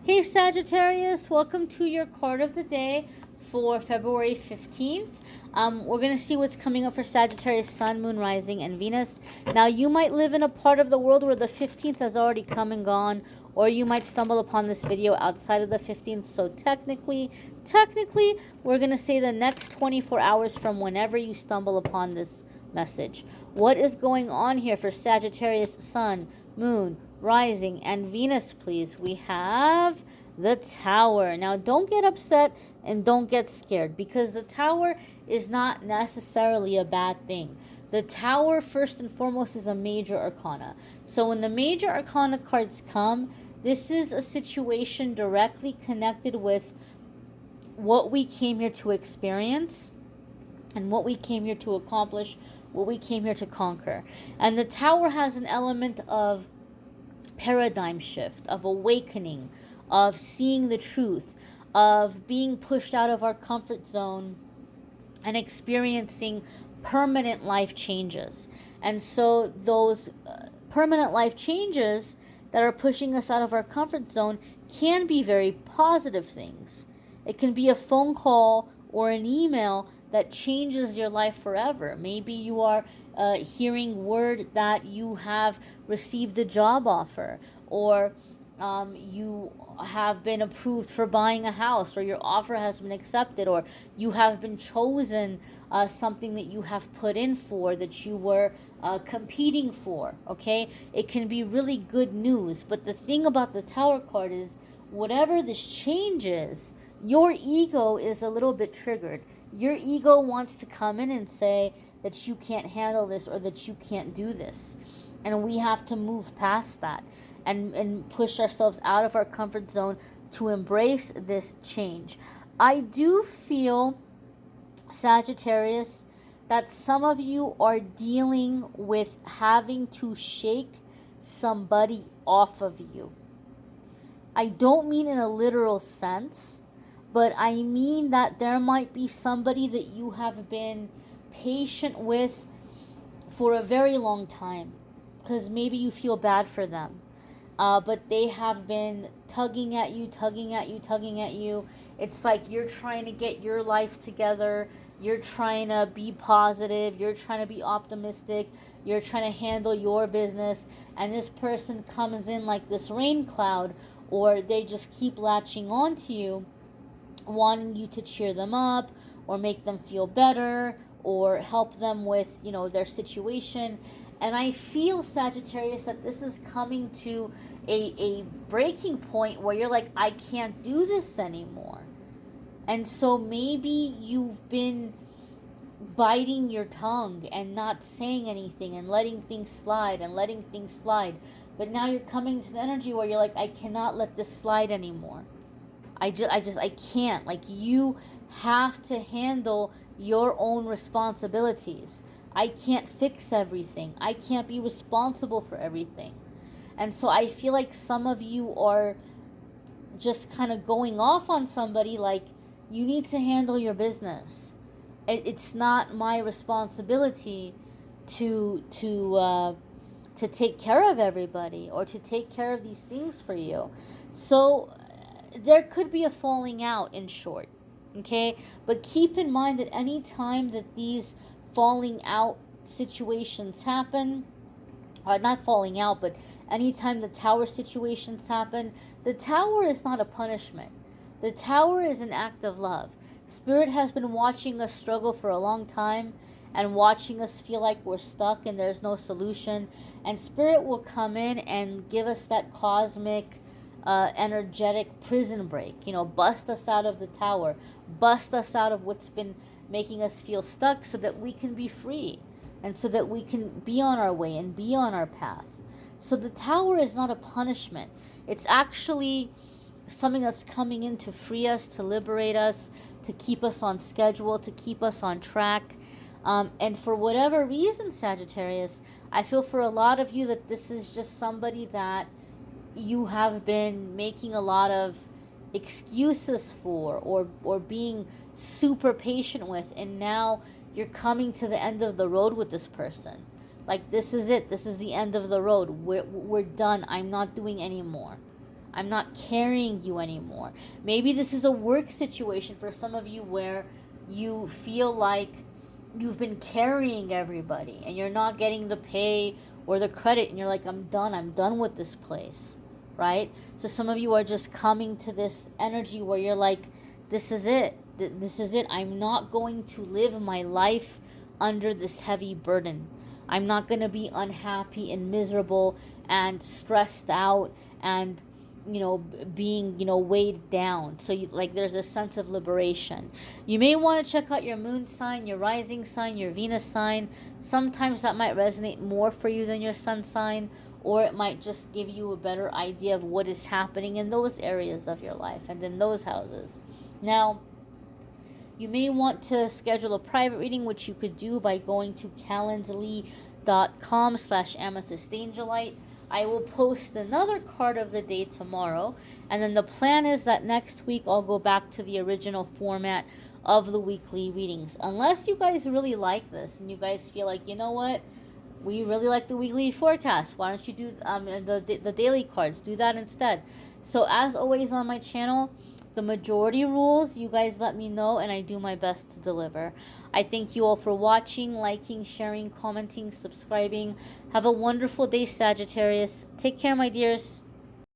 Hey Sagittarius, welcome to your card of the day for February 15th. We're going to see what's coming up for Sagittarius, Sun, Moon, Rising, and Venus. Now, you might live in a part of the world where the 15th has already come and gone, or you might stumble upon this video outside of the 15th. So technically, we're going to say the next 24 hours from whenever you stumble upon this message. What is going on here for Sagittarius, Sun, Moon, Rising, and Venus, please? We have the Tower. Now, don't get upset and don't get scared, because the Tower is not necessarily a bad thing. The Tower, first and foremost, is a major arcana. So when the major arcana cards come, this is a situation directly connected with what we came here to experience and what we came here to accomplish, what we came here to conquer. And the Tower has an element of paradigm shift, of awakening, of seeing the truth, of being pushed out of our comfort zone and experiencing permanent life changes. And so those permanent life changes that are pushing us out of our comfort zone can be very positive things. It can be a phone call or an email that changes your life forever. Maybe you are hearing word that you have received a job offer, or you have been approved for buying a house, or your offer has been accepted, or you have been chosen something that you have put in for, that you were competing for. Okay, it can be really good news. But the thing about the Tower card is, whatever this change is, your ego is a little bit triggered. Your ego wants to come in and say that you can't handle this, or that you can't do this. And we have to move past that and push ourselves out of our comfort zone to embrace this change. I do feel, Sagittarius, that some of you are dealing with having to shake somebody off of you. I don't mean in a literal sense, but I mean that there might be somebody that you have been patient with for a very long time, because maybe you feel bad for them. But they have been tugging at you. It's like you're trying to get your life together. You're trying to be positive. You're trying to be optimistic. You're trying to handle your business. And this person comes in like this rain cloud, or they just keep latching on to you, wanting you to cheer them up or make them feel better or help them with, their situation. And I feel, Sagittarius, that this is coming to a breaking point where you're like, I can't do this anymore. And so maybe you've been biting your tongue and not saying anything and letting things slide. But now you're coming to the energy where you're like, I cannot let this slide anymore. I can't. Like, you have to handle your own responsibilities. I can't fix everything. I can't be responsible for everything. And so I feel like some of you are just kind of going off on somebody like, you need to handle your business. It's not my responsibility to take care of everybody or to take care of these things for you. So there could be a falling out, in short. Okay? But keep in mind that any time that these falling out situations happen, or not falling out, but anytime the Tower situations happen, the Tower is not a punishment. The Tower is an act of love. Spirit has been watching us struggle for a long time and watching us feel like we're stuck and there's no solution. And Spirit will come in and give us that cosmic, energetic prison break. Bust us out of the Tower. Bust us out of what's been making us feel stuck, so that we can be free. And so that we can be on our way and be on our path. So the Tower is not a punishment. It's actually something that's coming in to free us, to liberate us, to keep us on schedule, to keep us on track. And for whatever reason, Sagittarius, I feel for a lot of you that this is just somebody that you have been making a lot of excuses for, or being super patient with, and now you're coming to the end of the road with this person. Like, this is it. This is the end of the road. We're done. I'm not doing anymore. I'm not carrying you anymore. Maybe this is a work situation for some of you where you feel like you've been carrying everybody and you're not getting the pay or the credit, and you're like, I'm done with this place, right? So some of you are just coming to this energy where you're like, this is it. This is it. I'm not going to live my life under this heavy burden. I'm not going to be unhappy and miserable and stressed out and being weighed down. So there's a sense of liberation. You may want to check out your moon sign, your rising sign, your Venus sign. Sometimes that might resonate more for you than your sun sign, or it might just give you a better idea of what is happening in those areas of your life and in those houses. Now, you may want to schedule a private reading, which you could do by going to calendly.com/amethystangelite. I will post another card of the day tomorrow, and then the plan is that next week I'll go back to the original format of the weekly readings. Unless you guys really like this and you guys feel like, you know what, we really like the weekly forecast, why don't you do the daily cards? Do that instead. So as always on my channel, the majority rules, you guys let me know, and I do my best to deliver. I thank you all for watching, liking, sharing, commenting, subscribing. Have a wonderful day, Sagittarius. Take care, my dears.